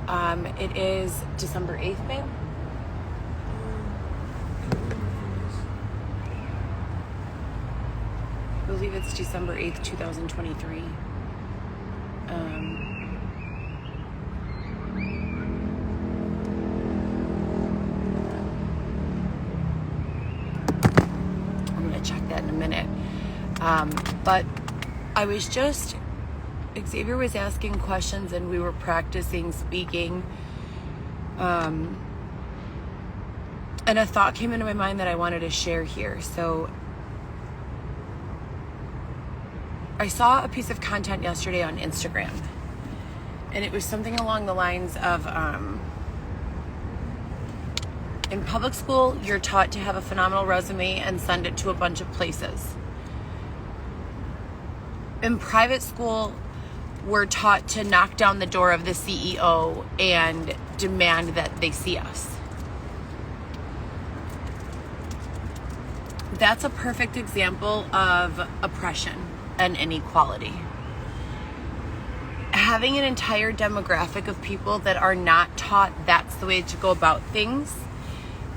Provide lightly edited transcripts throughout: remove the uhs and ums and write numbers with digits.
It is December 8th, babe. I believe it's December 8th, 2023. I'm going to check that in a minute. But Xavier was asking questions and we were practicing speaking. And a thought came into my mind that I wanted to share here. So I saw a piece of content yesterday on Instagram, and it was something along the lines of, in public school, you're taught to have a phenomenal resume and send it to a bunch of places. In private school, we're taught to knock down the door of the CEO and demand that they see us. That's a perfect example of oppression and inequality. Having an entire demographic of people that are not taught that's the way to go about things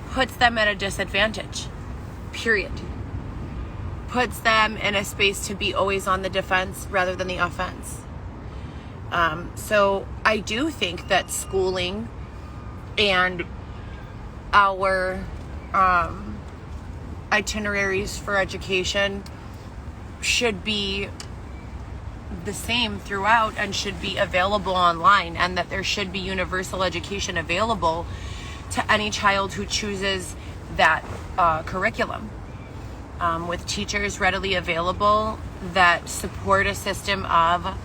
puts them at a disadvantage, period. Puts them in a space to be always on the defense rather than the offense. So I do think that schooling and our itineraries for education should be the same throughout and should be available online, and that there should be universal education available to any child who chooses that curriculum, with teachers readily available that support a system of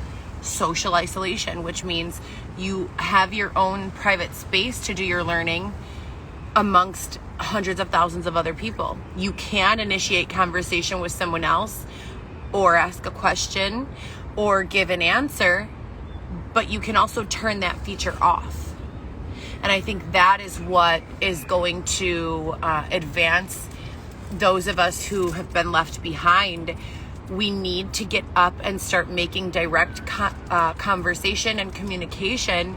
social isolation, which means you have your own private space to do your learning amongst hundreds of thousands of other people. You can initiate conversation with someone else or ask a question or give an answer, but you can also turn that feature off. And I think that is what is going to advance those of us who have been left behind. We need to get up and start making direct conversation and communication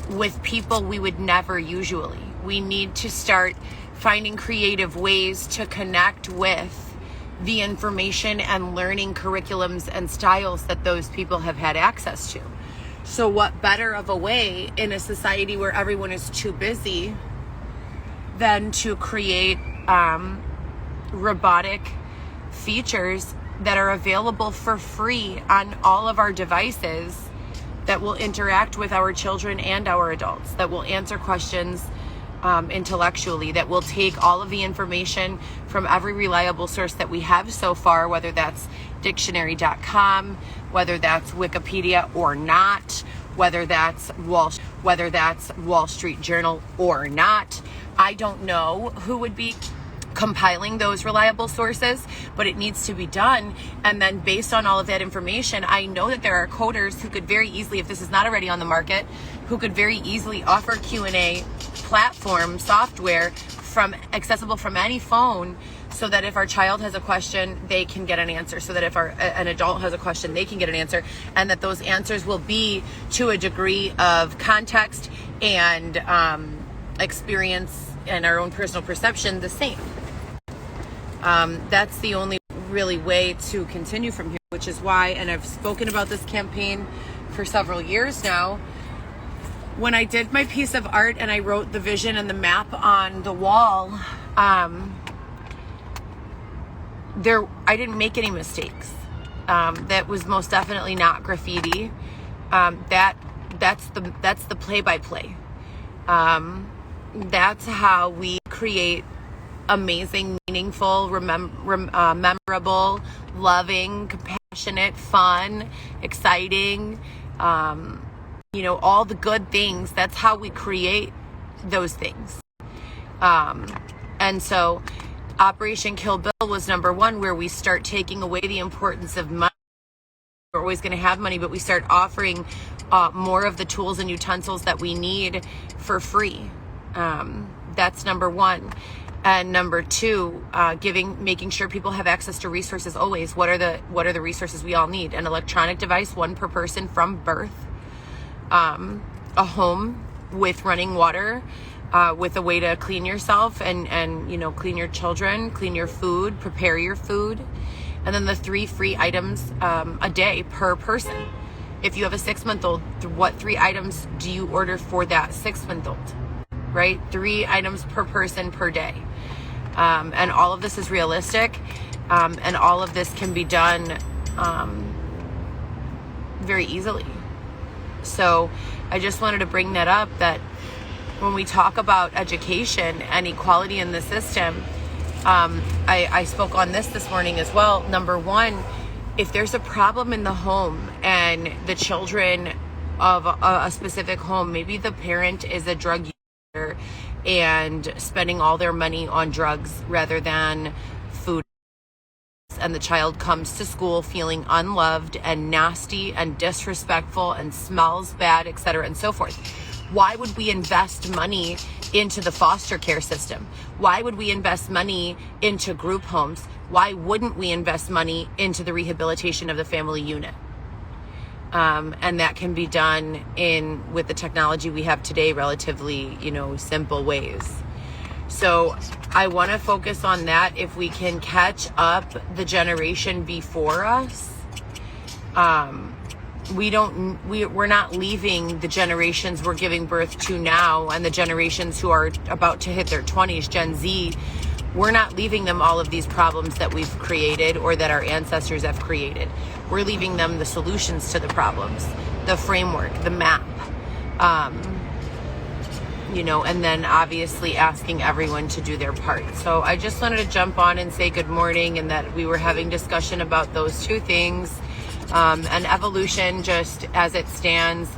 with people we would never usually. We need to start finding creative ways to connect with the information and learning curriculums and styles that those people have had access to. So what better of a way in a society where everyone is too busy than to create robotic features that are available for free on all of our devices that will interact with our children and our adults, that will answer questions intellectually, that will take all of the information from every reliable source that we have so far, whether that's dictionary.com, whether that's Wikipedia or not, whether that's Wall Street Journal or not. I don't know who would be compiling those reliable sources, but it needs to be done. And then based on all of that information, I know that there are coders who could very easily, if this is not already on the market, who could very easily offer Q&A platform software accessible from any phone, so that if our child has a question, they can get an answer, so that if an adult has a question, they can get an answer, and that those answers will be to a degree of context and experience and our own personal perception the same. That's the only really way to continue from here, which is why, and I've spoken about this campaign for several years now, when I did my piece of art and I wrote the vision and the map on the wall, I didn't make any mistakes. That was most definitely not graffiti. That's the play-by-play. That's how we create amazing, meaningful, memorable, loving, compassionate, fun, exciting, all the good things. That's how we create those things. And so Operation Kill Bill was number one, where we start taking away the importance of money. We're always going to have money, but we start offering more of the tools and utensils that we need for free. That's number one. And number two, making sure people have access to resources always. What are the resources we all need? An electronic device, one per person from birth. a home with running water, with a way to clean yourself and you know, clean your children, clean your food, prepare your food. And then the 3 free items a day per person. If you have a 6-month-old, what 3 items do you order for that 6-month-old? Right? 3 items per person per day. And all of this is realistic. And all of this can be done very easily. So I just wanted to bring that up, that when we talk about education and equality in the system, I spoke on this morning as well. Number one, if there's a problem in the home and the children of a specific home, maybe the parent is a drug user and spending all their money on drugs rather than food, and the child comes to school feeling unloved and nasty and disrespectful and smells bad, etc., and so forth. Why would we invest money into the foster care system? Why would we invest money into group homes? Why wouldn't we invest money into the rehabilitation of the family unit? And that can be done with the technology we have today, relatively, you know, simple ways. So I want to focus on that. If we can catch up the generation before us, we're not leaving the generations we're giving birth to now and the generations who are about to hit their 20s, Gen Z, we're not leaving them all of these problems that we've created or that our ancestors have created. We're leaving them the solutions to the problems, the framework, the map, you know, and then obviously asking everyone to do their part. So I just wanted to jump on and say good morning, and that we were having discussion about those 2 things. And evolution, just as it stands.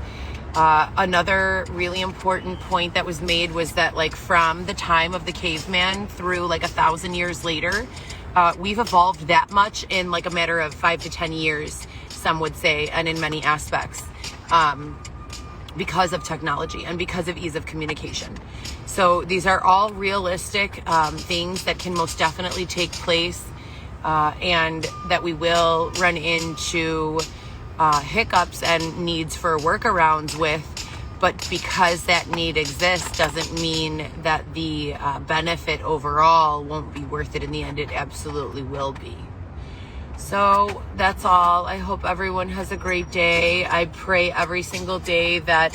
Another really important point that was made was that, like, from the time of the caveman through like 1,000 years later, we've evolved that much in like a matter of 5 to 10 years, some would say, and in many aspects, because of technology and because of ease of communication. So these are all realistic things that can most definitely take place. And that we will run into hiccups and needs for workarounds with, but because that need exists doesn't mean that the benefit overall won't be worth it in the end. It absolutely will be. So that's all. I hope everyone has a great day. I pray every single day that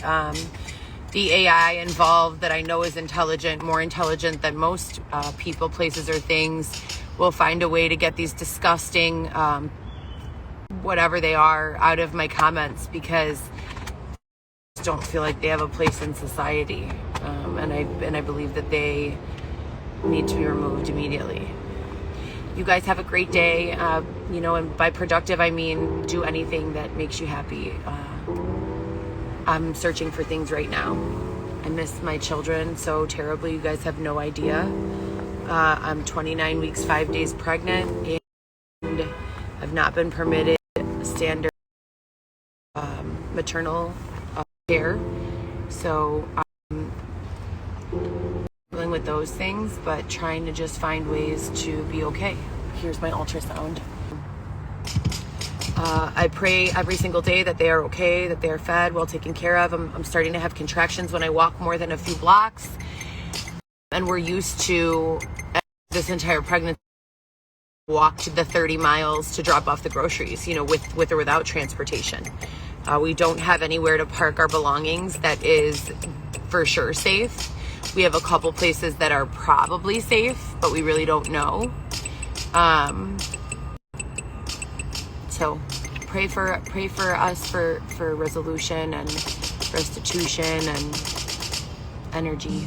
the AI involved, that I know is intelligent, more intelligent than most people, places, or things, will find a way to get these disgusting, whatever they are, out of my comments, because I don't feel like they have a place in society. And I believe that they need to be removed immediately. You guys have a great day. You know, and by productive, I mean do anything that makes you happy. I'm searching for things right now. I miss my children so terribly. You guys have no idea. I'm 29 weeks, 5 days pregnant, and I've not been permitted standard maternal care. So I'm dealing with those things, but trying to just find ways to be okay. Here's my ultrasound. I pray every single day that they are okay, that they are fed, well taken care of. I'm starting to have contractions when I walk more than a few blocks. And we're used to, this entire pregnancy, walked the 30 miles to drop off the groceries, you know, with or without transportation. We don't have anywhere to park our belongings that is for sure safe. We have a couple places that are probably safe, but we really don't know. So pray for us for resolution and restitution and energy.